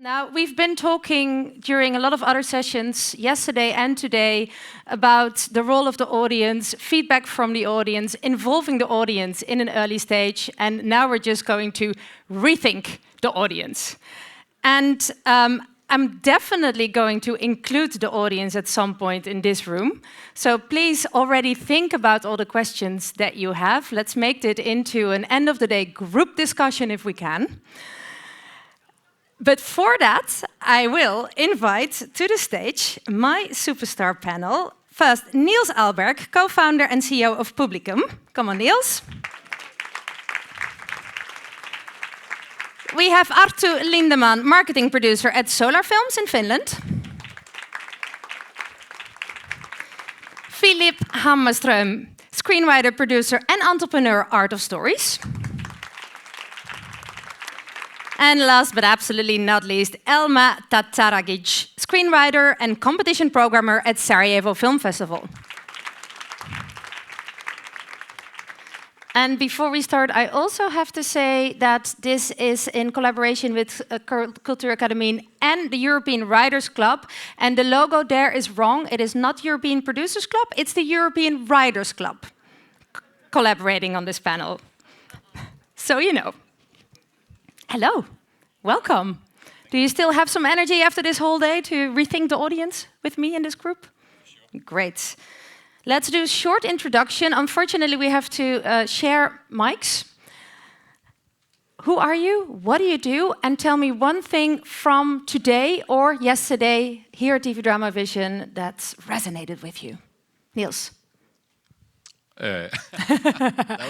Now, we've been talking during a lot of other sessions yesterday and today about the role of the audience, feedback from the audience, involving the audience in an early stage, and now we're just going to rethink the audience. And I'm definitely going to include the audience at some point in this room. So please already think about all the questions that you have. Let's make it into an end of the day group discussion if we can. But for that, I will invite to the stage my superstar panel. First, Niels Alberg, co-founder and CEO of PUBLIKUM. Come on, Niels. We have Arttu Lindeman, marketing producer at Solar Films in Finland. Filip Hammarström, screenwriter, producer and entrepreneur, Art of Stories. And last but absolutely not least, Elma Tataragić, screenwriter and competition programmer at Sarajevo Film Festival. And before we start, I also have to say that this is in collaboration with Kulturakademin and the European Writers Club. And the logo there is wrong. It is not European Producers Club, it's the European Writers Club collaborating on this panel. So you know. Hello, welcome. Do you still have some energy after this whole day to rethink the audience with me in this group? Sure. Great. Let's do a short introduction. Unfortunately, we have to share mics. Who are you? What do you do? And tell me one thing from today or yesterday here at TV Drama Vision that's resonated with you. Niels. That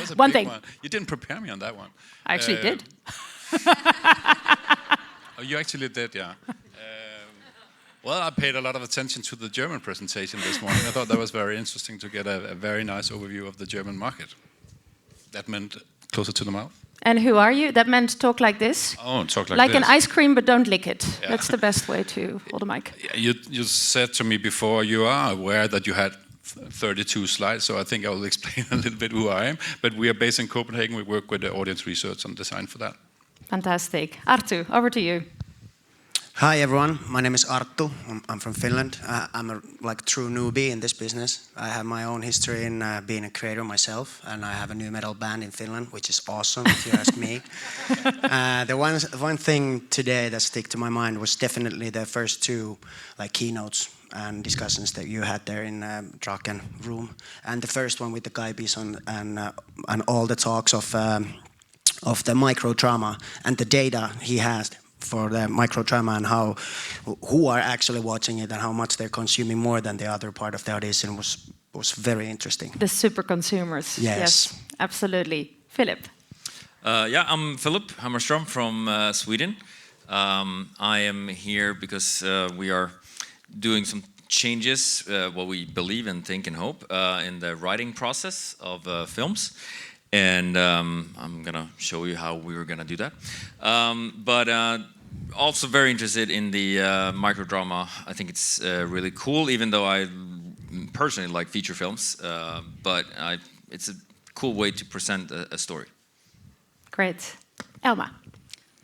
was a one big thing. one. You didn't prepare me on that one. I actually did. Oh, you actually did, yeah. Well, I paid a lot of attention to the German presentation this morning. I thought that was very interesting to get a very nice overview of the German market. That meant closer to the mouth. And who are you? That meant talk like this? Oh, talk like this. Like an ice cream, but don't lick it. Yeah. That's the best way to hold a mic. You said to me before, you are aware that you had 32 slides, so I think I will explain a little bit who I am. But we are based in Copenhagen. We work with the audience research and design for that. Fantastic. Arttu, over to you. Hi everyone, my name is Arttu. I'm from Finland. I'm a true newbie in this business. I have my own history in being a creator myself, and I have a new metal band in Finland, which is awesome if you ask me. The one thing today that stick to my mind was definitely the first two keynotes and discussions that you had there in Draken room, and the first one with the Gaibis and all the talks of the micro drama and the data he has for the micro drama and who are actually watching it and how much they're consuming more than the other part of the audience was very interesting. The super consumers. Yes, absolutely. Filip. I'm Filip Hammarström from Sweden. I am here because we are doing some changes, what we believe and think and hope in the writing process of films. And I'm going to show you how we were going to do that. But also very interested in the microdrama. I think it's really cool, even though I personally like feature films. But it's a cool way to present a story. Great. Elma.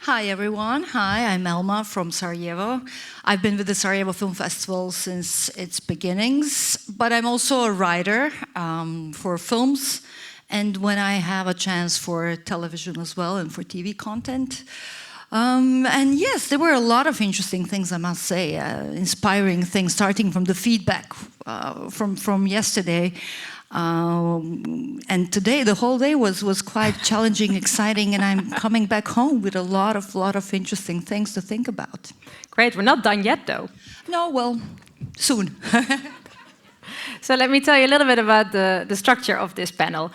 Hi everyone. Hi, I'm Elma from Sarajevo. I've been with the Sarajevo Film Festival since its beginnings, but I'm also a writer for films. And when I have a chance for television as well and for TV content. And yes, there were a lot of interesting things, I must say, inspiring things, starting from the feedback from yesterday. And today, the whole day was quite challenging, exciting, and I'm coming back home with a lot of interesting things to think about. Great, we're not done yet though. No, well, soon. So let me tell you a little bit about the structure of this panel.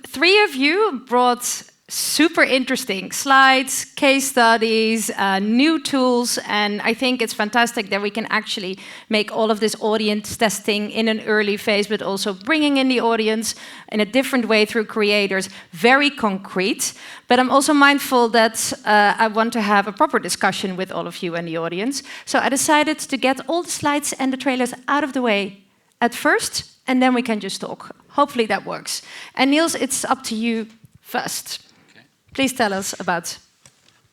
Three of you brought super interesting slides, case studies, new tools, and I think it's fantastic that we can actually make all of this audience testing in an early phase, but also bringing in the audience in a different way through creators, very concrete. But I'm also mindful that I want to have a proper discussion with all of you and the audience. So I decided to get all the slides and the trailers out of the way at first, and then we can just talk. Hopefully that works. And Niels, it's up to you first. Okay. Please tell us about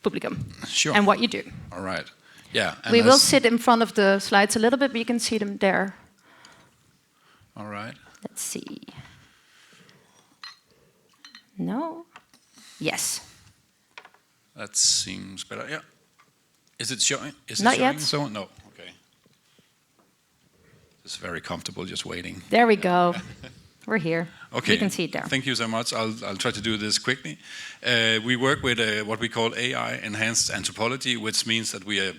PUBLIKUM Sure. and what you do. All right. Yeah. And We will sit in front of the slides a little bit, but you can see them there. All right. Let's see. No? Yes. That seems better. Yeah. Is it showing? Is it Not showing? yet. So no. Okay. It's very comfortable just waiting. There we go. We're here. Okay. You can see it there. Thank you so much. I'll try to do this quickly. We work with what we call AI enhanced anthropology, which means that we're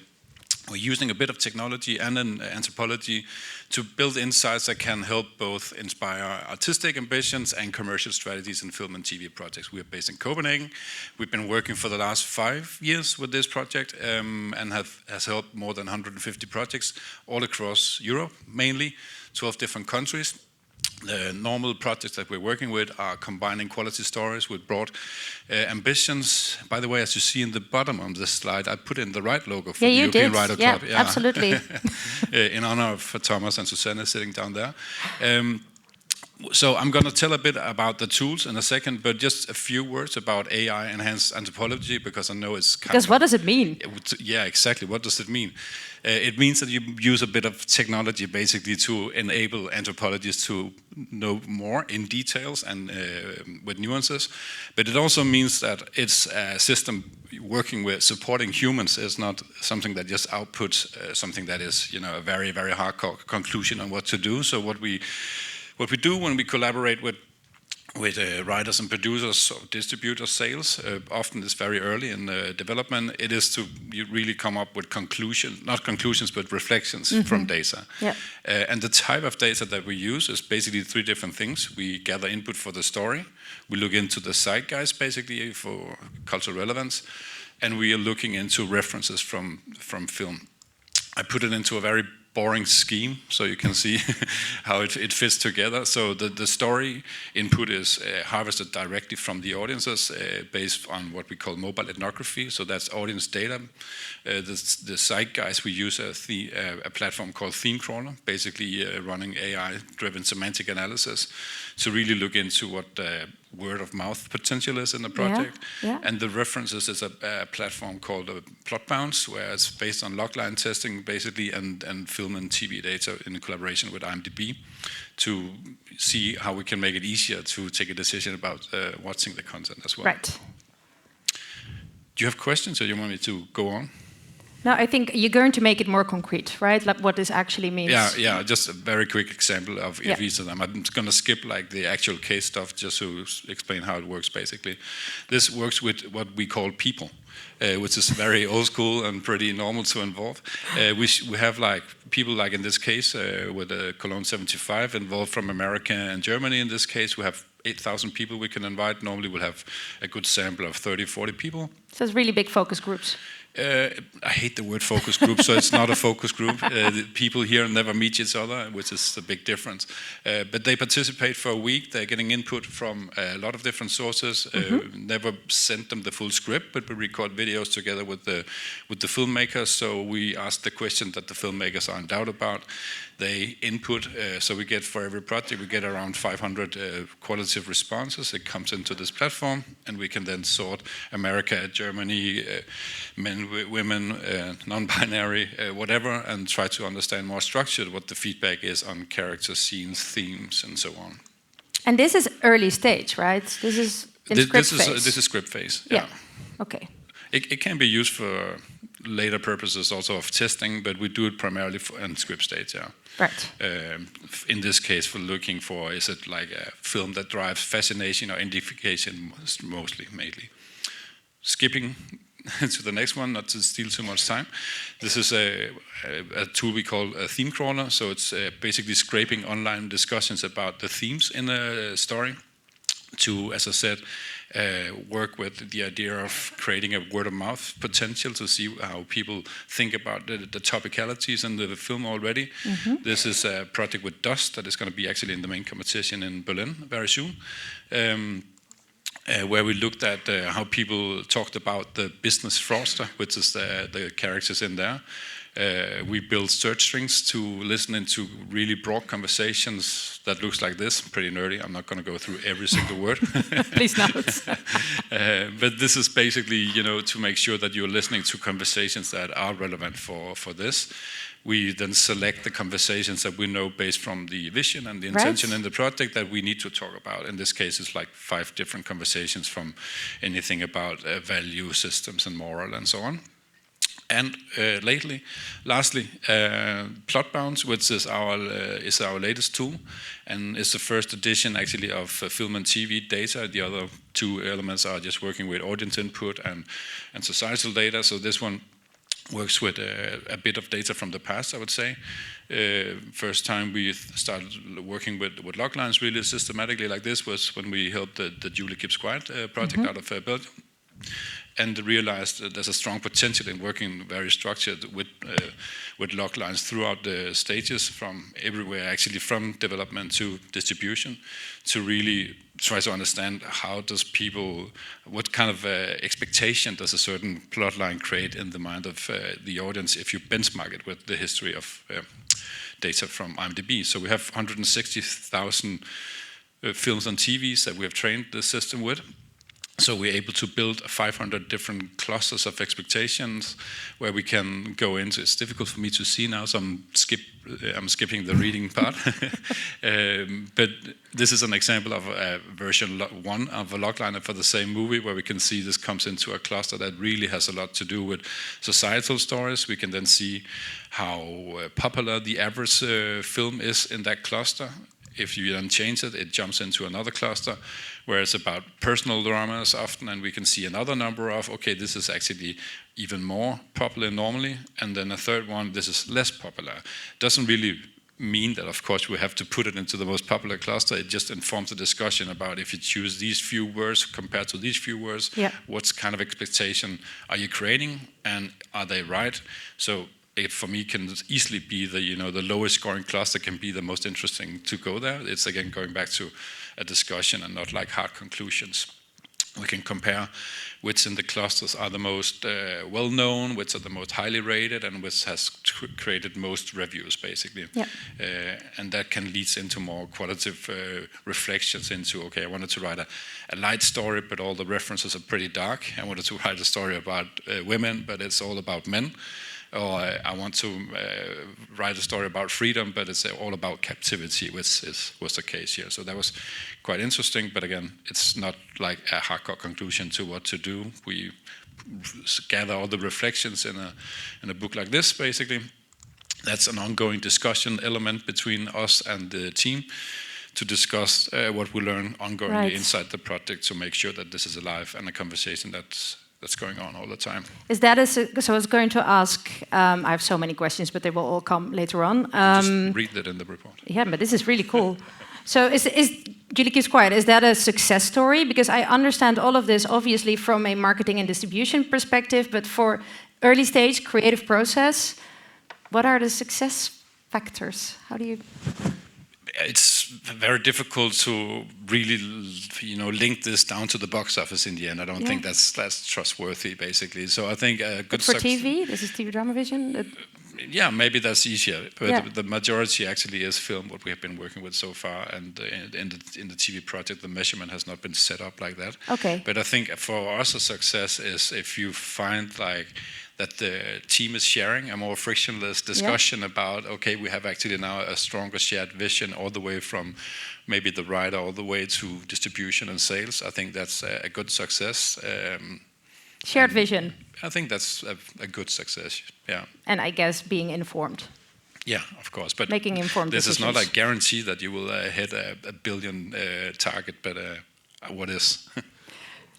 using a bit of technology and an anthropology to build insights that can help both inspire artistic ambitions and commercial strategies in film and TV projects. We are based in Copenhagen. We've been working for the last 5 years with this project and has helped more than 150 projects all across Europe, mainly 12 different countries. The normal projects that we're working with are combining quality stories with broad ambitions. By the way, as you see in the bottom of this slide, I put in the right logo for the European Writer Club. Yeah, absolutely. In honor of Thomas and Susanne sitting down there. So I'm going to tell a bit about the tools in a second, but just a few words about AI-enhanced anthropology, because I know it's kind Because what does it mean? Yeah, exactly. What does it mean? It means that you use a bit of technology basically to enable anthropologists to know more in details and with nuances. But it also means that it's a system working with supporting humans is not something that just outputs something that is, a very, very hardcore conclusion on what to do. So what we do when we collaborate with writers and producers or distributors, sales, often it's very early in development, it is to really come up with not conclusions, but reflections from data. Yeah. And the type of data that we use is basically 3 different things. We gather input for the story, we look into the zeitgeist basically for cultural relevance, and we are looking into references from film. I put it into a very boring scheme, so you can see how it fits together. So the story input is harvested directly from the audiences based on what we call mobile ethnography. So that's audience data. The zeitgeist, we use a platform called ThemeCrawler, basically running AI-driven semantic analysis to really look into what word of mouth potential is in the project. Yeah. And the references is a platform called Plot Bounce, where it's based on logline testing basically and film and TV data in collaboration with IMDb to see how we can make it easier to take a decision about watching the content as well. Right. Do you have questions or you want me to go on? No, I think you're going to make it more concrete, right? Like what this actually means. Yeah. Just a very quick example of each of them. I'm going to skip like the actual case stuff just to explain how it works. Basically, this works with what we call people, which is very old school and pretty normal to involve. We have like people like in this case with Cologne 75 involved from America and Germany. In this case, we have 8,000 people we can invite. Normally, we'll have a good sample of 30, 40 people. So it's really big focus groups. I hate the word focus group, so it's not a focus group. The people here never meet each other, which is a big difference. But they participate for a week. They're getting input from a lot of different sources. Never sent them the full script, but we record videos together with the filmmakers. So we ask the question that the filmmakers are in doubt about. They input, so we get for every project, we get around 500 qualitative responses. It comes into this platform, and we can then sort America, Germany, men, women, non-binary, whatever, and try to understand more structured what the feedback is on characters, scenes, themes, and so on. And this is early stage, right? This is in script phase. This is script phase. Yeah. Okay. It can be used for later purposes also of testing, but we do it primarily in script stage, yeah. Right. In this case, for looking for, is it like a film that drives fascination or identification mainly. Skipping to the next one, not to steal too much time. This is a tool we call a ThemeCrawler, so it's basically scraping online discussions about the themes in a story to, as I said, work with the idea of creating a word-of-mouth potential to see how people think about the topicalities in the film already. This is a project with Dust that is going to be actually in the main competition in Berlin very soon, where we looked at how people talked about the business fraudster, which is the characters in there. We build search strings to listen into really broad conversations that looks like this. Pretty nerdy. I'm not going to go through every single word. Please not. But this is basically, to make sure that you're listening to conversations that are relevant for this. We then select the conversations that we know based from the vision and the intention in the project that we need to talk about. In this case, it's like 5 different conversations from anything about value systems and moral and so on. And lastly, plot bounds, which is our latest tool, and it's the first edition actually of film and TV data. The other 2 elements are just working with audience input and societal data. So this one works with a bit of data from the past, I would say. First time we started working with log lines really systematically like this was when we helped the Julie Keeps Quiet project out of Belgium. And realized that there's a strong potential in working very structured with log lines throughout the stages from everywhere, actually from development to distribution, to really try to understand what kind of expectation does a certain plot line create in the mind of the audience if you benchmark it with the history of data from IMDb. So we have 160,000 films and TVs that we have trained the system with. So we're able to build 500 different clusters of expectations where we can go into. It's difficult for me to see now, so I'm skipping the reading part. But this is an example of a version 1 of a logliner for the same movie, where we can see this comes into a cluster that really has a lot to do with societal stories. We can then see how popular the average film is in that cluster. If you then change it, it jumps into another cluster where it's about personal dramas often, and we can see another number of, okay, this is actually even more popular normally, and then a third one, this is less popular. Doesn't really mean that, of course, we have to put it into the most popular cluster. It just informs the discussion about if you choose these few words compared to these few words, what kind of expectation are you creating, and are they right? So it for me can easily be the lowest scoring cluster can be the most interesting to go there. It's again going back to a discussion and not like hard conclusions. We can compare which in the clusters are the most well-known, which are the most highly rated, and which has created most reviews, basically. And that can lead into more qualitative reflections into, okay, I wanted to write a light story, but all the references are pretty dark. I wanted to write a story about women, but it's all about men. Or I want to write a story about freedom, but it's all about captivity, which was the case here. So that was quite interesting, but again, it's not like a hardcore conclusion to what to do. We gather all the reflections in a book like this, basically. That's an ongoing discussion element between us and the team to discuss what we learn ongoingly inside the project to make sure that this is alive and a conversation that's going on all the time. Is that so I was going to ask, I have so many questions, but they will all come later on. Just read that in the report. Yeah, but this is really cool. So is Julie Keeps Quiet, is that a success story? Because I understand all of this, obviously, from a marketing and distribution perspective, but for early stage creative process, what are the success factors? How do you... It's very difficult to really, link this down to the box office in the end. I don't think that's trustworthy, basically. So I think a good for TV, this is TV Drama Vision. Yeah, maybe that's easier. But the majority actually is film. What we have been working with so far, and in the TV project, the measurement has not been set up like that. Okay. But I think for us, a success is if you find that the team is sharing a more frictionless discussion about, okay, we have actually now a stronger shared vision all the way from maybe the writer all the way to distribution and sales. I think that's a good success. Shared vision. I think that's a good success, yeah. And I guess being informed. Yeah, of course. But making informed this decisions. is not a guarantee that you will hit a billion target, but what is?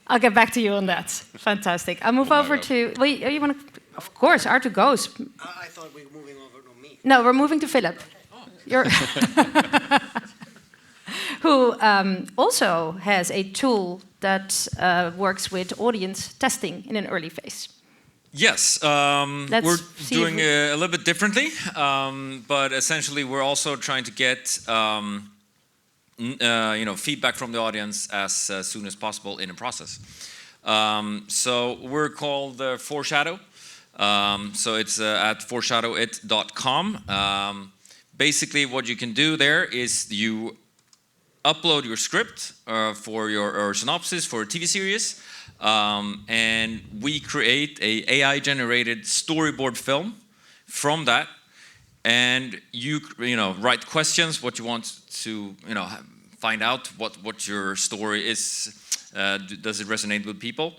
I'll get back to you on that. Fantastic. I'll move over to... Well, you want to... Of course, Arttu goes. I thought we were moving over to me. No, we're moving to Filip. You're who also has a tool that works with audience testing in an early phase. Yes, we're doing a little bit differently, but essentially we're also trying to get feedback from the audience as soon as possible in a process. So we're called Foreshadow. So it's at foreshadowit.com. Basically, what you can do there is you upload your script for your synopsis for a TV series, and we create a AI-generated storyboard film from that. And you write questions, what you want to find out, what your story is. Does it resonate with people?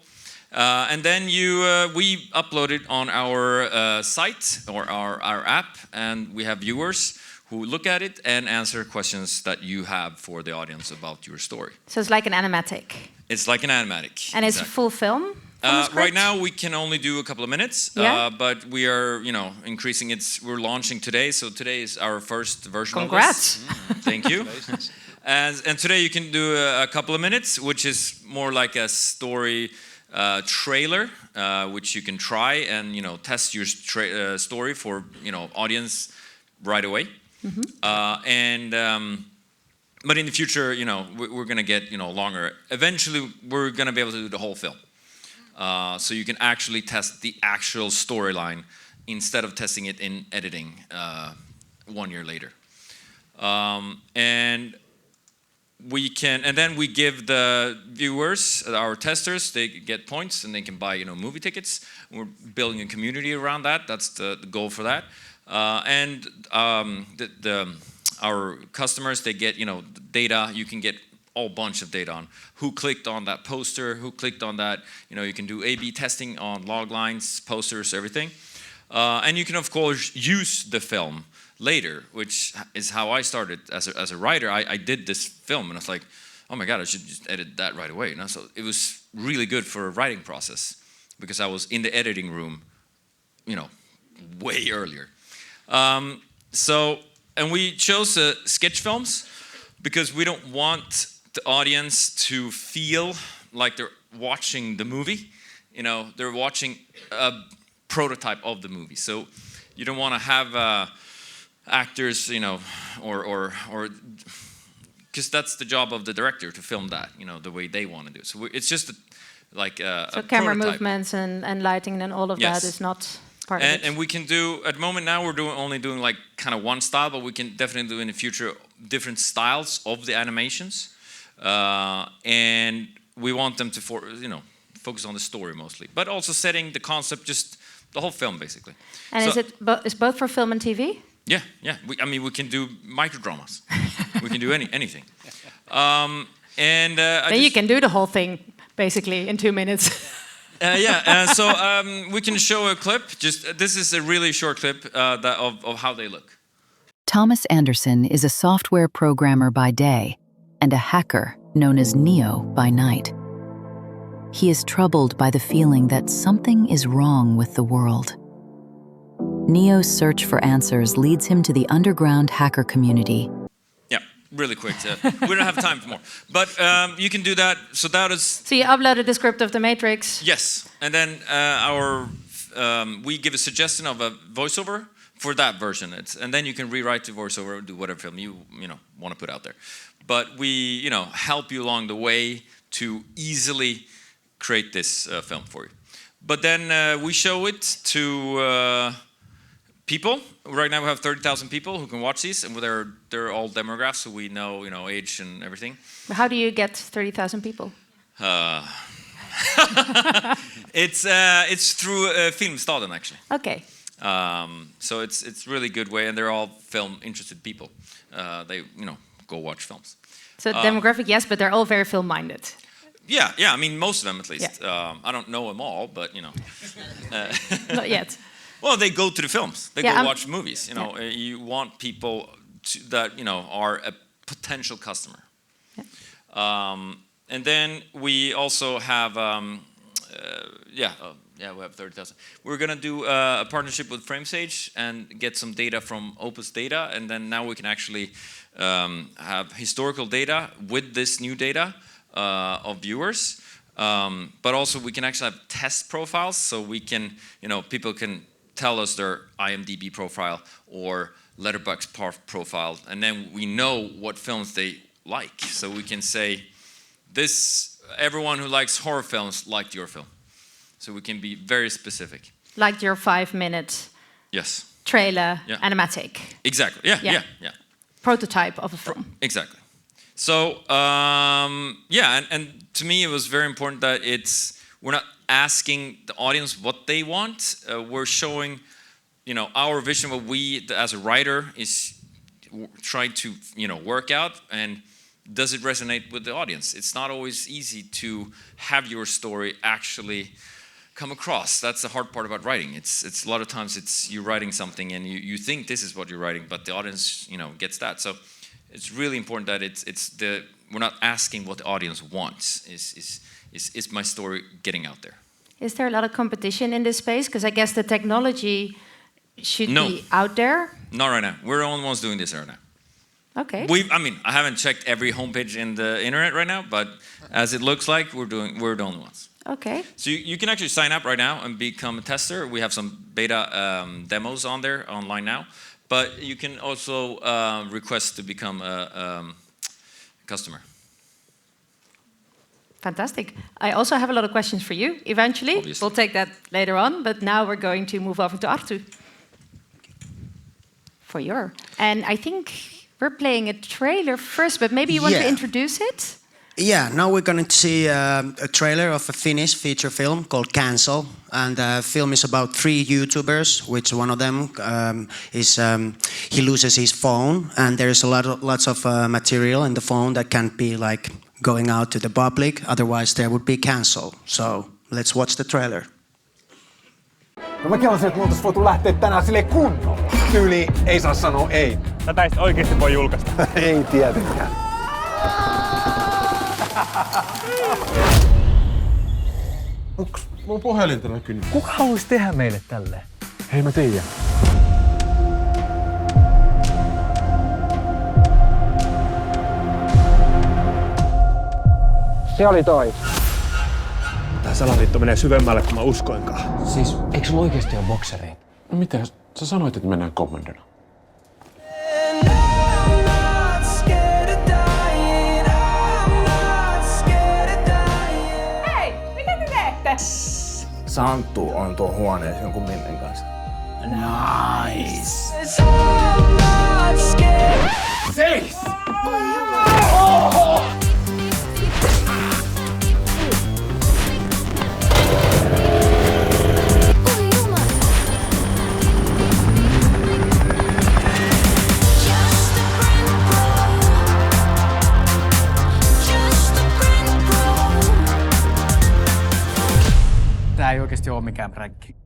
And then we upload it on our site or our app, and we have viewers who look at it and answer questions that you have for the audience about your story. So it's like an animatic. It's like an animatic. And it's a full film? Right now we can only do a couple of minutes, but we are, increasing it. We're launching today, so today is our first version Congrats. of this. Thank you. And today you can do a couple of minutes, which is more like a story trailer, which you can try and test your story for audience right away. But in the future, we're going to get longer. Eventually, we're going to be able to do the whole film. So you can actually test the actual storyline instead of testing it in editing 1 year later. And then we give the viewers, our testers, they get points and they can buy movie tickets. We're building a community around that. That's the goal for that. Our customers, they get data. You can get a bunch of data on who clicked on that poster, who clicked on that. You can do A/B testing on log lines, posters, everything. And you can of course use the film later, which is how I started as a writer. I did this film and I was like, oh my god, I should just edit that right away. So it was really good for a writing process because I was in the editing room, way earlier. And we chose sketch films because we don't want the audience to feel like they're watching the movie. They're watching a prototype of the movie. So you don't want to have actors, or because that's the job of the director to film that, the way they want to do it. So it's just a camera prototype. movements and lighting and all of that is not part of it. And we can do, at the moment now we're only doing like kind of one style, but we can definitely do in the future different styles of the animations. And we want them to focus on the story mostly, but also setting the concept, just the whole film basically. And is both for film and TV? Yeah. We can do microdramas. We can do anything. Then you can do the whole thing basically in 2 minutes. So we can show a clip. This is a really short clip of how they look. Thomas Anderson is a software programmer by day and a hacker known as Neo by night. He is troubled by the feeling that something is wrong with the world. Neo's search for answers leads him to the underground hacker community. Yeah, really quick. We don't have time for more. But you can do that. So you uploaded the script of The Matrix? Yes. And then we give a suggestion of a voiceover for that version. And then you can rewrite the voiceover and do whatever film you want to put out there. But we help you along the way to easily create this film for you. But then we show it to people. Right now we have 30,000 people who can watch these, and they're all demographics, so we know age and everything. How do you get 30,000 people? It's through Filmstaden actually. Okay. So it's really good way, and they're all film interested people. They go watch films. So demographic, yes, but they're all very film minded. Yeah. I mean, most of them at least. Yeah. I don't know them all, but Not yet. Well, they go to the films. They go watch movies. You want people that are a potential customer. Yeah. And then we also have we have 30,000. We're gonna do a partnership with FrameSage and get some data from Opus Data, and then now we can actually have historical data with this new data of viewers. But also we can actually have test profiles, so we can people can tell us their IMDb profile or Letterboxd profile, and then we know what films they like. So we can say, everyone who likes horror films liked your film. So we can be very specific. Like your 5-minute Yes. trailer Yeah. animatic Exactly. Yeah. prototype of a film. Exactly. So and to me it was very important that we're not asking the audience what they want. We're showing, our vision, what we as a writer is trying to work out, and does it resonate with the audience? It's not always easy to have your story actually come across. That's the hard part about writing. It's a lot of times you're writing something and you think this is what you're writing, but the audience gets that. So it's really important that we're not asking what the audience wants. Is my story getting out there? Is there a lot of competition in this space? Because I guess the technology should be out there. Not right now. We're the only ones doing this right now. Okay. I haven't checked every homepage in the internet right now, but as it looks like, we're the only ones. Okay. So you can actually sign up right now and become a tester. We have some beta demos on there online now, but you can also request to become a customer. Fantastic. I also have a lot of questions for you eventually. Obviously. We'll take that later on, but now we're going to move over to Arttu. And I think we're playing a trailer first, but maybe you want to introduce it? Yeah, now we're going to see a trailer of a Finnish feature film called Cancel. And the film is about 3 YouTubers, which one of them he loses his phone. And there's lots of material in the phone that can't be going out to the public. Otherwise there would be cancel. So let's watch the trailer. No mä kelasin, että me oltais voitu lähteä tänään silleen kunnolla. Tyyli ei saa sanoa ei. Tätä ei sit oikeesti voi julkaista. Ei tietenkään. Onks mun puhelinta näkynyt? Kuka haluaisi tehdä meille tälleen? Hei mä tiedän. Se oli toi. Tää salaliitto menee syvemmälle kuin mä uskoinkaan. Siis, eikö sulla oikeesti ole boksereita? No mitä? Sä sanoit, että mennään kommandona. Hei, mitä te teette? Santtu on tuon huoneessa jonkun minnen kanssa. Nice! Seis! Tää ei oikeesti oo mikään pränkki.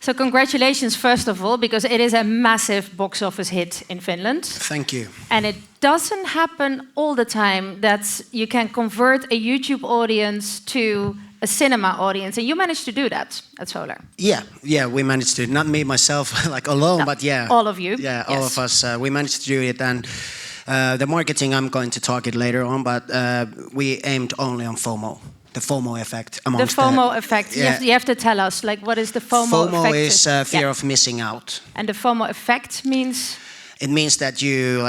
So congratulations, first of all, because it is a massive box office hit in Finland. Thank you. And it doesn't happen all the time that you can convert a YouTube audience to a cinema audience. And you managed to do that at Solar. Yeah, we managed to. Not me, myself, alone, but yeah. All of you. Yeah, all of us. We managed to do it. And the marketing, I'm going to talk it later on, but we aimed only on FOMO. The FOMO effect amongst the FOMO effect. Yeah. You have to tell us, what is the FOMO effect? FOMO is fear of missing out. And the FOMO effect means? It means that you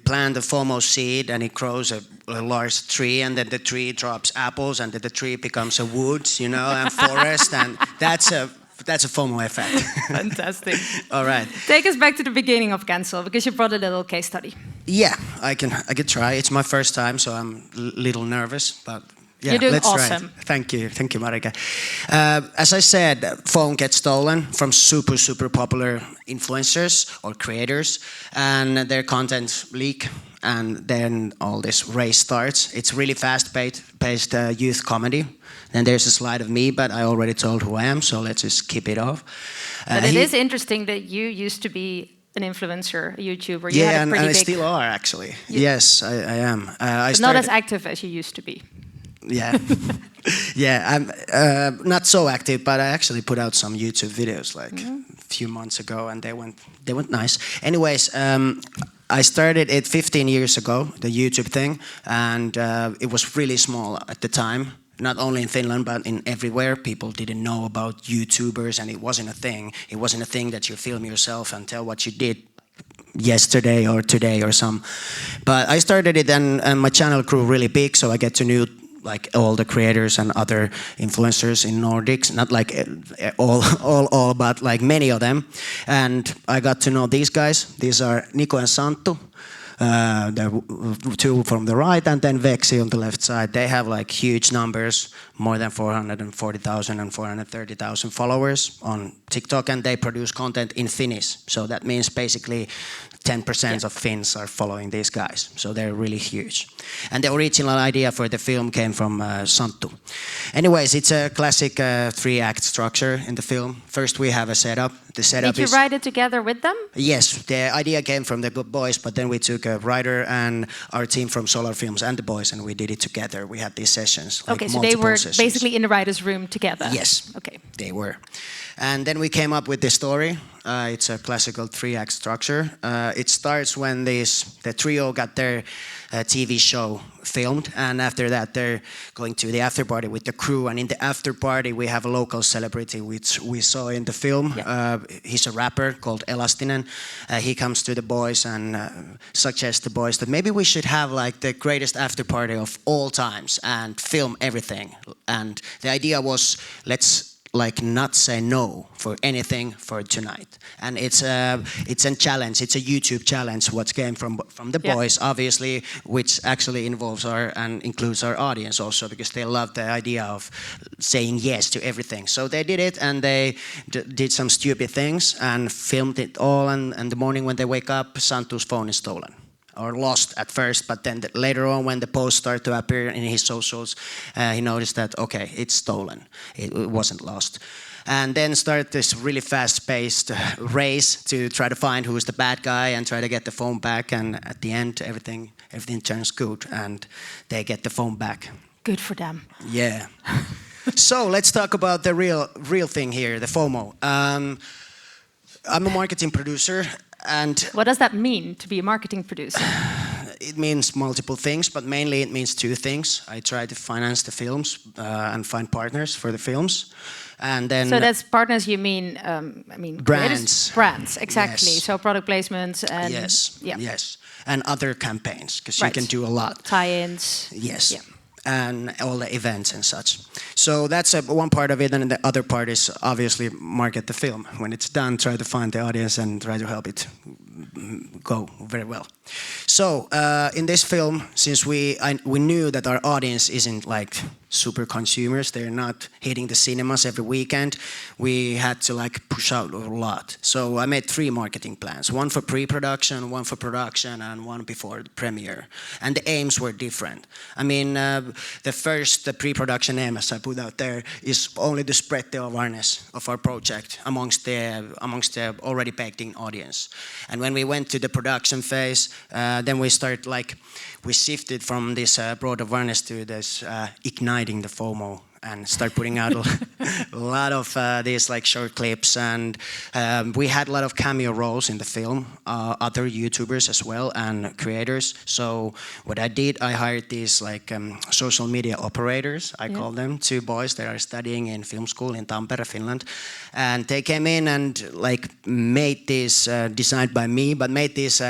plant the FOMO seed and it grows a large tree, and then the tree drops apples, and then the tree becomes a woods, and forest, and that's a FOMO effect. Fantastic. All right. Take us back to the beginning of Cancel, because you brought a little case study. Yeah, I can try. It's my first time, so I'm a little nervous, but yeah, you're doing let's awesome. try it. Thank you, Marike. As I said, phone gets stolen from super popular influencers or creators, and their content leak, and then all this race starts. It's really fast-paced youth comedy. Then there's a slide of me, but I already told who I am, so let's just keep it off. But it is interesting that you used to be an influencer, a YouTuber. You had a pretty and I big... still are, actually. Yes, I am. But not as active as you used to be. Yeah, yeah. I'm not so active, but I actually put out some YouTube videos a few months ago, and they went nice. Anyways, I started it 15 years ago, the YouTube thing, and it was really small at the time. Not only in Finland, but in everywhere. People didn't know about YouTubers, and it wasn't a thing. It wasn't a thing that you film yourself and tell what you did yesterday or today or some. But I started it and my channel grew really big, so I get to know like all the creators and other influencers in Nordics, not like all, but like many of them. And I got to know these guys. These are Nico and Santtu. The two from the right, and then Veksi on the left side. They have like huge numbers, more than 440,000 and 430,000 followers on TikTok, and they produce content in Finnish. So that means basically 10% of Finns are following these guys. So they're really huge. And the original idea for the film came from Santtu. Anyways, it's a classic 3-act structure in the film. First we have a setup. The setup Did you write it together with them? Yes, the idea came from the boys, but then we took a writer and our team from Solar Films and the boys, and we did it together. We had these sessions. Like okay, so they were sessions. basically in the writer's room together? Yes, okay, they were. And then we came up with this story. It's a classical 3-act structure. It starts when the trio got their TV show filmed, and after that they're going to the after party with the crew, and in the after party we have a local celebrity which we saw in the film. He's a rapper called Elastinen. He comes to the boys and suggests the boys that maybe we should have like the greatest after party of all times and film everything. And the idea was, let's like not say no for anything for tonight. And it's a challenge. It's a YouTube challenge. What came from the boys, obviously, which actually involves and includes our audience also, because they love the idea of saying yes to everything. So they did it, and they did some stupid things and filmed it all. And the morning when they wake up, Santtu's phone is stolen. Or lost at first, but then later on when the posts start to appear in his socials, he noticed that, okay, it's stolen. It wasn't lost. And then start this really fast-paced race to try to find who's the bad guy and try to get the phone back. And at the end, everything turns good and they get the phone back. Good for them. Yeah. So let's talk about the real thing here, the FOMO. I'm a marketing producer. And what does that mean, to be a marketing producer? It means multiple things, but mainly it means 2 things. I try to finance the films and find partners for the films, and then. So that's partners. You mean, brands. Brands, exactly. Yes. So product placements and yes, and other campaigns, because you can do a lot. Tie-ins. Yes. Yeah. And all the events and such. So that's one part of it, and the other part is obviously market the film. When it's done, try to find the audience and try to help it go very well. So in this film, since we knew that our audience isn't like super consumers, they're not hitting the cinemas every weekend, we had to like push out a lot. So I made 3 marketing plans, one for pre-production, one for production, and one before the premiere. And the aims were different. I mean, the pre-production aim, as I put out there, is only to spread the awareness of our project amongst the already baked-in audience. And when we went to the production phase, then we shifted from this broad awareness to this igniting the FOMO, and start putting out a lot of these like short clips, and we had a lot of cameo roles in the film, other YouTubers as well and creators. So what I did, I hired these like social media operators, I call them, 2 boys that are studying in film school in Tampere, Finland, and they came in and like made this designed by me, but made these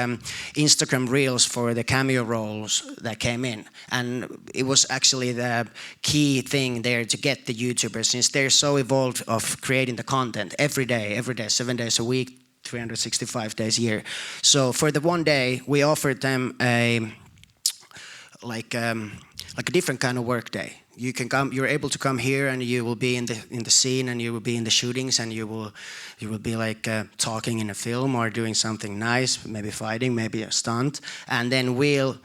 Instagram reels for the cameo roles that came in, and it was actually the key thing there to get the YouTubers, since they're so evolved of creating the content every day, 7 days a week, 365 days a year. So for the one day, we offered them a different kind of work day. You can come. You're able to come here, and you will be in the scene, and you will be in the shootings, and you will be like talking in a film or doing something nice, maybe fighting, maybe a stunt, and then we'll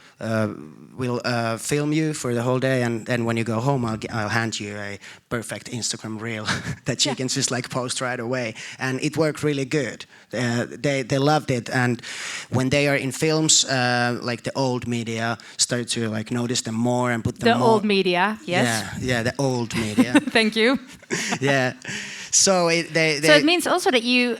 film you for the whole day, and then when you go home, I'll hand you a perfect Instagram reel that you can just like post right away, and it worked really good. They loved it, and when they are in films, like the old media start to like notice them more and put them more. The old media, yes. Yeah, the old media. Thank you. Yeah. So So it means also that you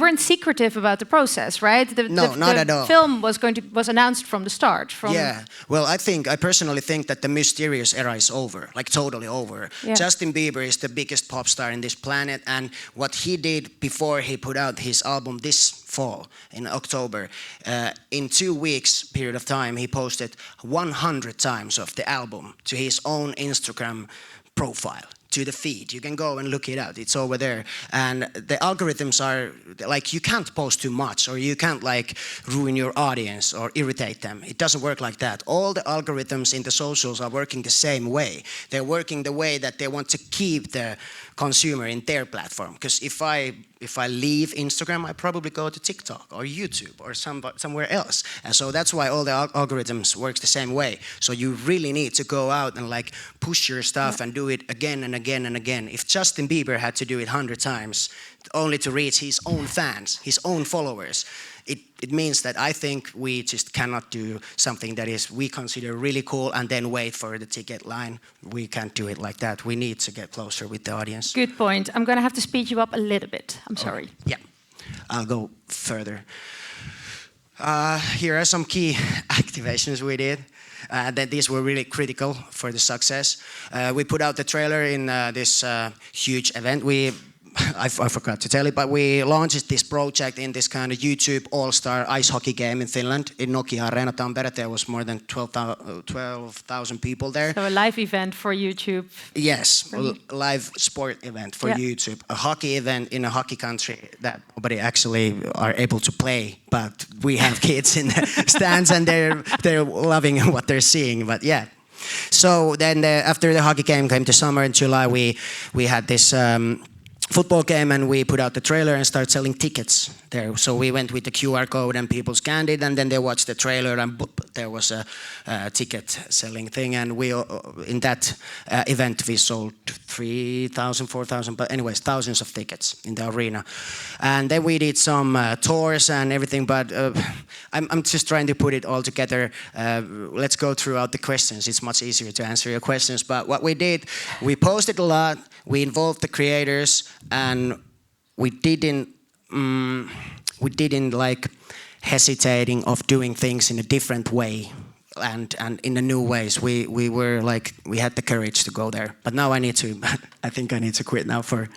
weren't secretive about the process, right? Not at all. The film was announced from the start. Yeah. Well, I personally think that the mysterious era is over, like totally over. Yeah. Justin Bieber is the biggest pop star in this planet, and what he did before he put out his album this fall in October, in 2 weeks period of time, he posted 100 times of the album to his own Instagram profile, to the feed. You can go and look it out. It's over there. And the algorithms are like, you can't post too much, or you can't like ruin your audience or irritate them. It doesn't work like that. All the algorithms in the socials are working the same way. They're working the way that they want to keep the consumer in their platform. Because if I leave Instagram, I probably go to TikTok or YouTube or somewhere else. And so that's why all the algorithms works the same way. So you really need to go out and like push your stuff and do it again and again and again. If Justin Bieber had to do it 100 times only to reach his own fans, his own followers, it means that I think we just cannot do something that is we consider really cool and then wait for the ticket line. We can't do it like that. We need to get closer with the audience. Good point. I'm going to have to speed you up a little bit. I'm sorry. Yeah, I'll go further. Here are some key activations we did. That these were really critical for the success. We put out the trailer in this huge event. I forgot to tell you, but we launched this project in this kind of YouTube all-star ice hockey game in Finland, in Nokia Arena Tampere. There was more than 12,000 people there. So a live event for YouTube. Yes, live sport event for YouTube. A hockey event in a hockey country that nobody actually are able to play, but we have kids in the stands and they're loving what they're seeing. But yeah. So then after the hockey game came to summer in July, we had this football game, and we put out the trailer and started selling tickets there. So we went with the QR code and people scanned it, and then they watched the trailer, and there was a ticket selling thing. And we in that event we sold 3,000, 4,000, but anyways, thousands of tickets in the arena. And then we did some tours and everything, but I'm just trying to put it all together. Let's go throughout the questions. It's much easier to answer your questions. But what we did, we posted a lot, we involved the creators, and we didn't like hesitating of doing things in a different way and in the new ways. We were like, we had the courage to go there. But now I think I need to quit now for...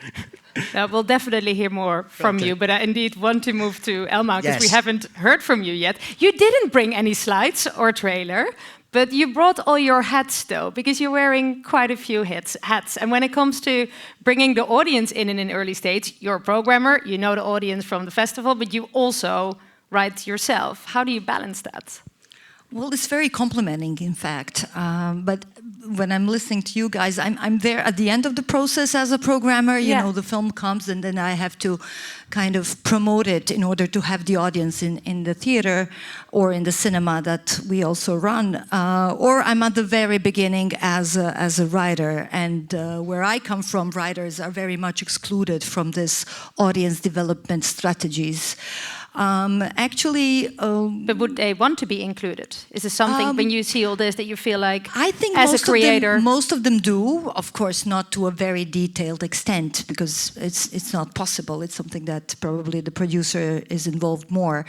We'll definitely hear more from you, but I indeed want to move to Elma, because we haven't heard from you yet. You didn't bring any slides or trailer, but you brought all your hats, though, because you're wearing quite a few hats. And when it comes to bringing the audience in an early stage, you're a programmer, you know the audience from the festival, but you also write yourself. How do you balance that? Well, it's very complimenting, in fact. But when I'm listening to you guys, I'm there at the end of the process as a programmer. You know, the film comes and then I have to kind of promote it in order to have the audience in the theater or in the cinema that we also run. Or I'm at the very beginning as a writer. And where I come from, writers are very much excluded from this audience development strategies. But would they want to be included? Is it something when you see all this that you feel like, I think as a creator, most of them do. Of course, not to a very detailed extent, because it's not possible. It's something that probably the producer is involved more.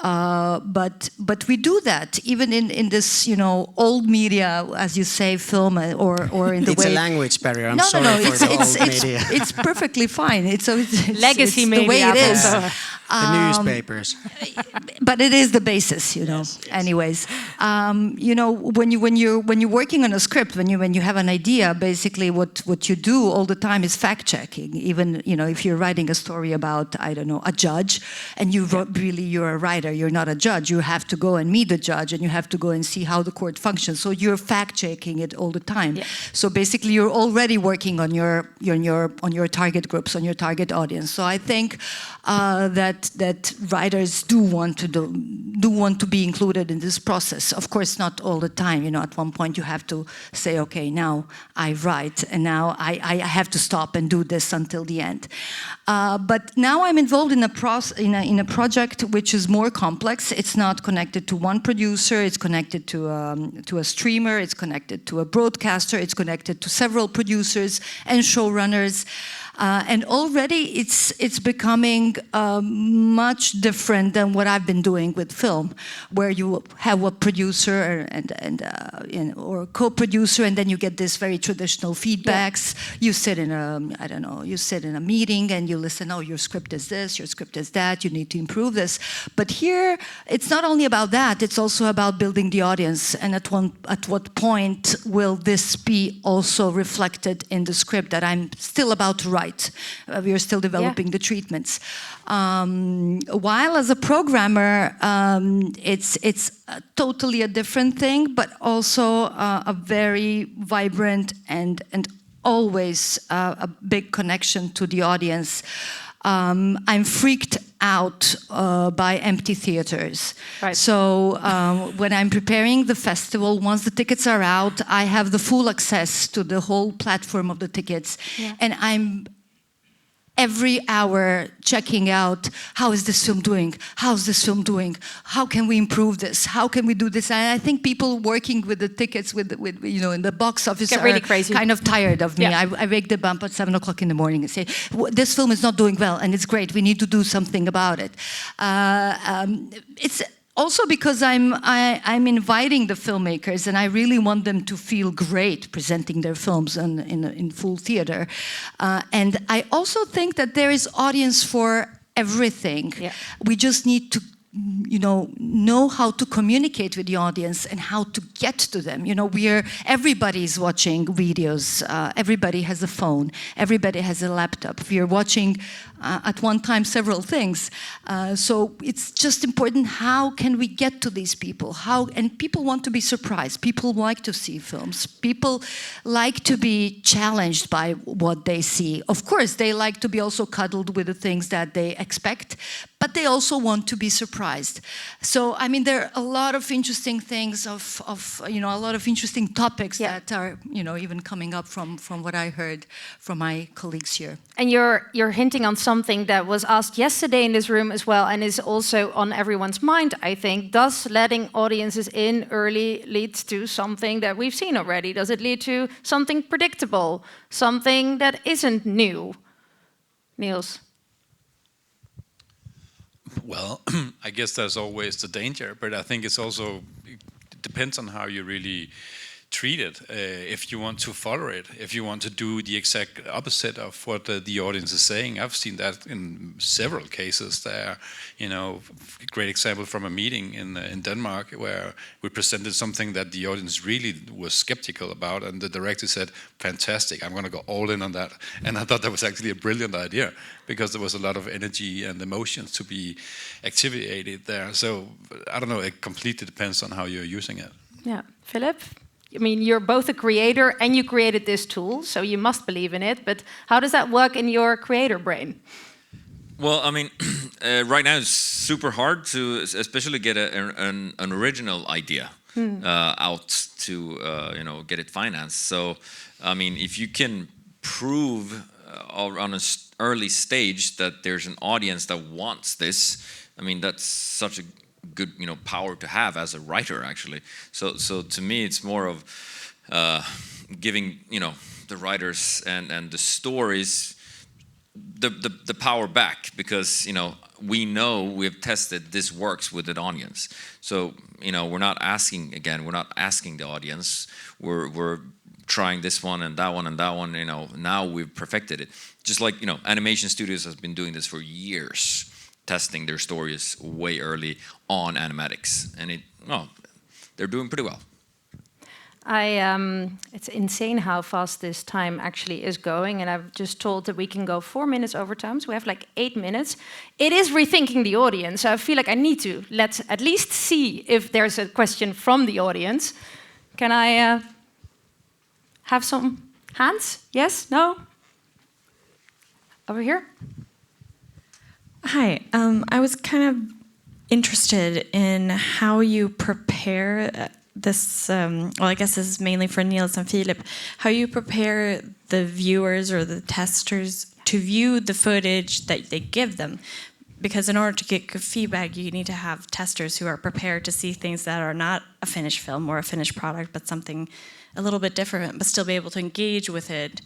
But we do that even in this old media, as you say, film or in the it's way. It's a language barrier. I'm no, sorry for the old media. It's perfectly fine. It's legacy media. The way it is. The newspapers. But it is the basis, Yes. Anyways, when you're working on a script, when you have an idea, basically what you do all the time is fact checking. Even if you're writing a story about a judge, and you're a writer, you're not a judge. You have to go and meet the judge, and you have to go and see how the court functions. So you're fact checking it all the time. Yeah. So basically, you're already working on your target groups, on your target audience. So I think that writers do want to be included in this process. Of course, not all the time. At one point you have to say, okay, now I write, and now I have to stop and do this until the end. But now I'm involved in a project which is more complex. It's not connected to one producer. It's connected to a streamer. It's connected to a broadcaster. It's connected to several producers and showrunners. And already it's becoming much different than what I've been doing with film, where you have a producer or a co-producer, and then you get this very traditional feedbacks. Yeah. You sit in a meeting and you listen. Oh, your script is this, your script is that. You need to improve this. But here, it's not only about that. It's also about building the audience, and at what point will this be also reflected in the script that I'm still about to write? We are still developing the treatments. While as a programmer, it's totally a different thing, but also a very vibrant and always a big connection to the audience. I'm freaked out by empty theaters. Right. So when I'm preparing the festival, once the tickets are out, I have the full access to the whole platform of the tickets. Yeah. And I'm every hour checking out, how is this film doing? How's this film doing? How can we improve this? How can we do this? And I think people working with the tickets with in the box office get really crazy. Kind of tired of me. Yeah. I wake them up at 7 o'clock in the morning and say, this film is not doing well and it's great. We need to do something about it. It's also because I'm inviting the filmmakers, and I really want them to feel great presenting their films in full theater. And I also think that there is audience for everything. Yeah. We just need to know how to communicate with the audience and how to get to them. Everybody's watching videos. Everybody has a phone. Everybody has a laptop. We are watching at one time several things. So it's just important, how can we get to these people? And people want to be surprised. People like to see films. People like to be challenged by what they see. Of course, they like to be also cuddled with the things that they expect, but they also want to be surprised. So, I mean, there are a lot of interesting things a lot of interesting topics that are, even coming up from what I heard from my colleagues here. And you're hinting on something that was asked yesterday in this room as well, and is also on everyone's mind, I think. Does letting audiences in early lead to something that we've seen already? Does it lead to something predictable, something that isn't new? Niels? Well, I guess there's always the danger, but I think it depends on how you really treat it. If you want to follow it, if you want to do the exact opposite of what the audience is saying. I've seen that in several cases there. Great example from a meeting in Denmark where we presented something that the audience really was skeptical about, and the director said, fantastic, I'm going to go all in on that. And I thought that was actually a brilliant idea, because there was a lot of energy and emotions to be activated there. So I don't know, it completely depends on how you're using it. Yeah. Filip? I mean, you're both a creator and you created this tool, so you must believe in it. But how does that work in your creator brain? Well, I mean, right now it's super hard to especially get an original idea out to get it financed. So, I mean, if you can prove on an early stage that there's an audience that wants this, I mean, that's such a good power to have as a writer, actually. So to me it's more of giving the writers and the stories the power back, because we know we've tested this works with an audience. So we're not asking the audience, we're trying this one and that one and that one. Now we've perfected it, just like animation studios has been doing this for years, testing their stories way early on animatics, and they're doing pretty well. It's insane how fast this time actually is going, and I've just told that we can go 4 minutes over time, so we have like 8 minutes. It is rethinking the audience, so I feel like I need to at least see if there's a question from the audience. Can I have some hands? Yes? No? Over here? Hi, I was kind of interested in how you prepare this, I guess this is mainly for Niels and Filip, how you prepare the viewers or the testers to view the footage that they give them. Because in order to get good feedback, you need to have testers who are prepared to see things that are not a finished film or a finished product, but something a little bit different, but still be able to engage with it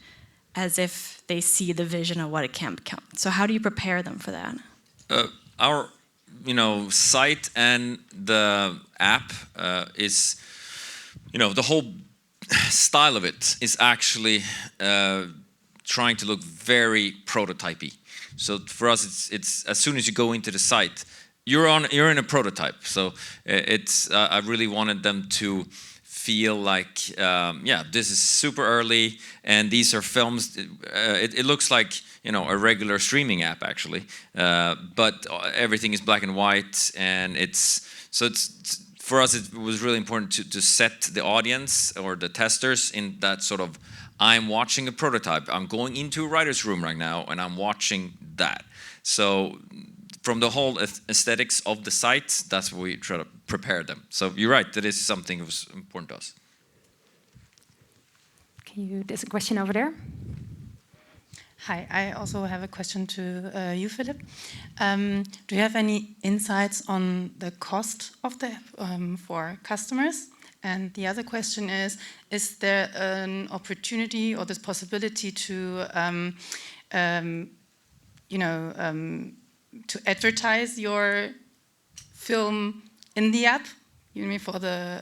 as if they see the vision of what it can become. So how do you prepare them for that? Our site and the app is, the whole style of it is actually trying to look very prototypey. So for us, it's as soon as you go into the site, you're in a prototype. So it's I really wanted them to feel like this is super early, and these are films. It looks like a regular streaming app actually, but everything is black and white, and it's for us it was really important to set the audience or the testers in that sort of, I'm watching a prototype. I'm going into a writer's room right now, and I'm watching that. So from the whole aesthetics of the site, that's what we try to prepare them. So you're right, that is something that was important to us. There's a question over there. Hi, I also have a question to you, Filip. Do you have any insights on the cost of the for customers? And the other question is there an opportunity or this possibility to, to advertise your film in the app, for the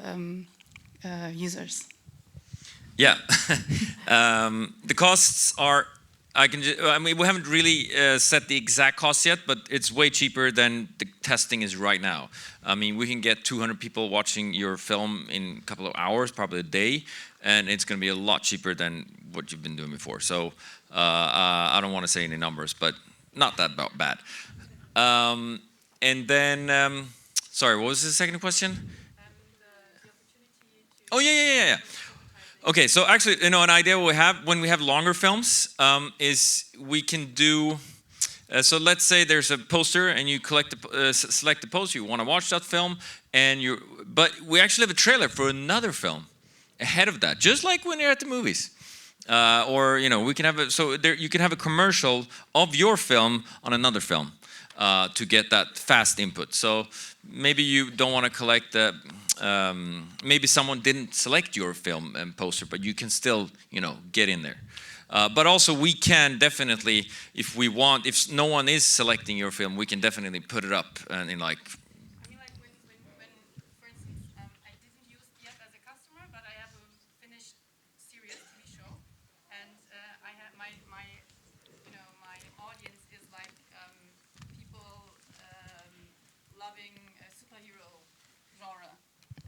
users? Yeah, the costs are. We haven't really set the exact cost yet, but it's way cheaper than the testing is right now. I mean, we can get 200 people watching your film in a couple of hours, probably a day, and it's going to be a lot cheaper than what you've been doing before. So I don't want to say any numbers, but not that bad. And then, sorry, what was the second question? The opportunity to... Oh, yeah. Okay, so actually, an idea we have when we have longer films is we can do. So let's say there's a poster, and you select the poster. You want to watch that film, but we actually have a trailer for another film ahead of that, just like when you're at the movies. We can have you can have a commercial of your film on another film to get that fast input. So maybe you don't want to collect the. Maybe someone didn't select your film and poster, but you can still, get in there. But also we can definitely, if we want, if no one is selecting your film, we can definitely put it up and in like. I mean, like when for instance, I didn't use the app as a customer, but I have a finished series TV show, and I have my audience is like people loving a superhero genre.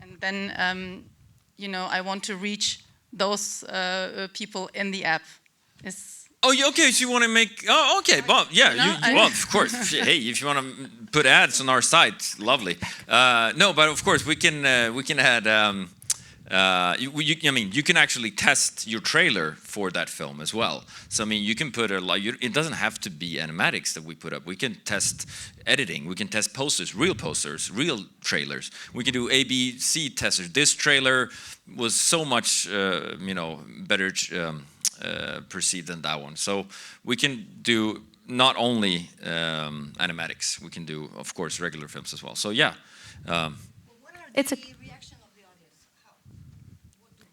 And then, I want to reach those people in the app. Okay. So you want to make? Oh, okay. Well, yeah. Well, of course. Hey, if you want to put ads on our site, lovely. No, but of course we can add. You can actually test your trailer for that film as well. So you can put it doesn't have to be animatics that we put up. We can test editing. We can test posters, real trailers. We can do A/B/C testers. This trailer was so much better perceived than that one. So we can do not only animatics. We can do, of course, regular films as well. So yeah. It's a.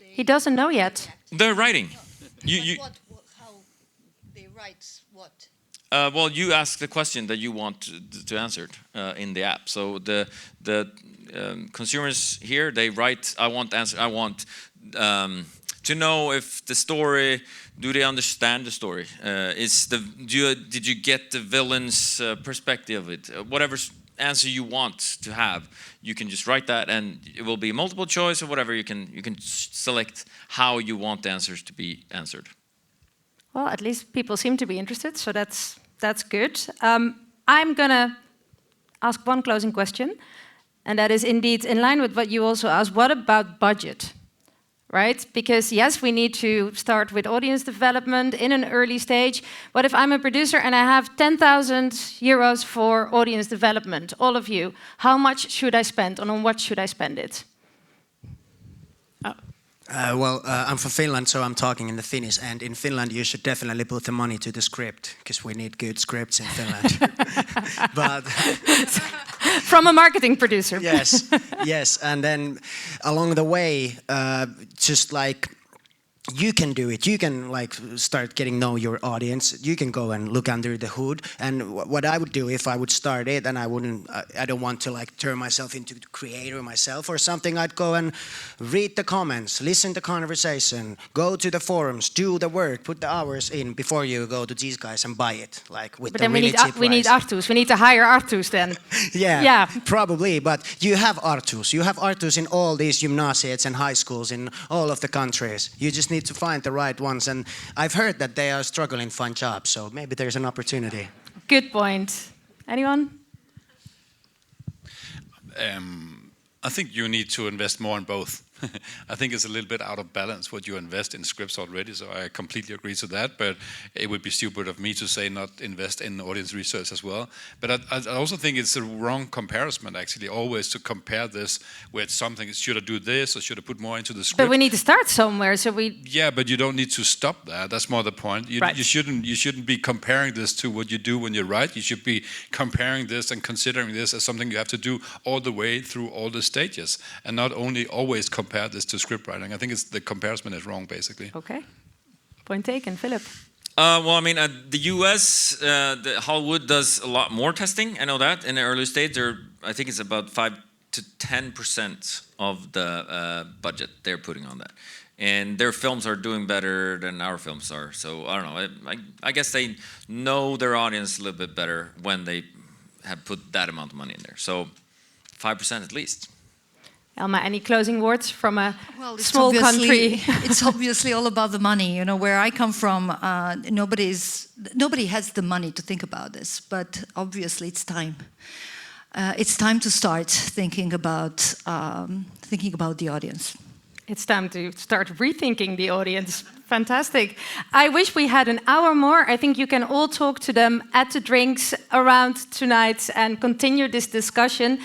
He doesn't know yet. They're writing. How they write what? Well, you ask the question that you want to answer in the app. So the consumers here, they write. I want to know if the story. Do they understand the story? Did you get the villain's perspective of it? Whatever answer you want to have, you can just write that, and it will be multiple choice or whatever. You can select how you want the answers to be answered. Well, at least people seem to be interested, so that's good. I'm gonna ask one closing question, and that is indeed in line with what you also asked. What about budget? Right? Because yes, we need to start with audience development in an early stage. What if I'm a producer and I have 10,000 euros for audience development? All of you, how much should I spend, and on what should I spend it? I'm from Finland, so I'm talking in the Finnish. And in Finland, you should definitely put the money to the script, because we need good scripts in Finland. But from a marketing producer. Yes. And then along the way, just like you can do it. You can like start getting know your audience. You can go and look under the hood. And what I would do if I would start it, and I don't want to like turn myself into the creator myself or something. I'd go and read the comments, listen to conversation, go to the forums, do the work, put the hours in before you go to these guys and buy it. Like with But the then really cheap price. we need Arttus. We need to hire Arttus then. Yeah, probably. But you have Arttus. You have Arttus in all these gymnasiates and high schools in all of the countries. You just need to find the right ones. And I've heard that they are struggling to find jobs. So maybe there's an opportunity. Good point. Anyone? I think you need to invest more in both. I think it's a little bit out of balance what you invest in scripts already, so I completely agree to that, but it would be stupid of me to say not invest in audience research as well. But I also think it's a wrong comparison, actually, always to compare this with something, should I do this or should I put more into the script? But we need to start somewhere, so we... Yeah, but you don't need to stop there. That's more the point. You shouldn't be comparing this to what you do when you write. You should be comparing this and considering this as something you have to do all the way through all the stages, and not only always compare this to script writing. I think the comparison is wrong, basically. Okay. Point taken. Philip? Well, I mean, the US, Hollywood does a lot more testing. I know that in the early stage, I think it's about 5 to 10% of the budget they're putting on that. And their films are doing better than our films are. So I don't know. I guess they know their audience a little bit better when they have put that amount of money in there. So 5% at least. Elma, any closing words from a small country? It's obviously all about the money. You know, where I come from, nobody has the money to think about this. But obviously, it's time. It's time to start thinking about the audience. It's time to start rethinking the audience. Fantastic. I wish we had an hour more. I think you can all talk to them at the drinks around tonight and continue this discussion.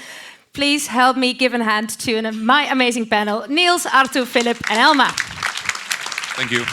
Please help me give a hand to my amazing panel, Niels, Arttu, Filip, and Elma. Thank you.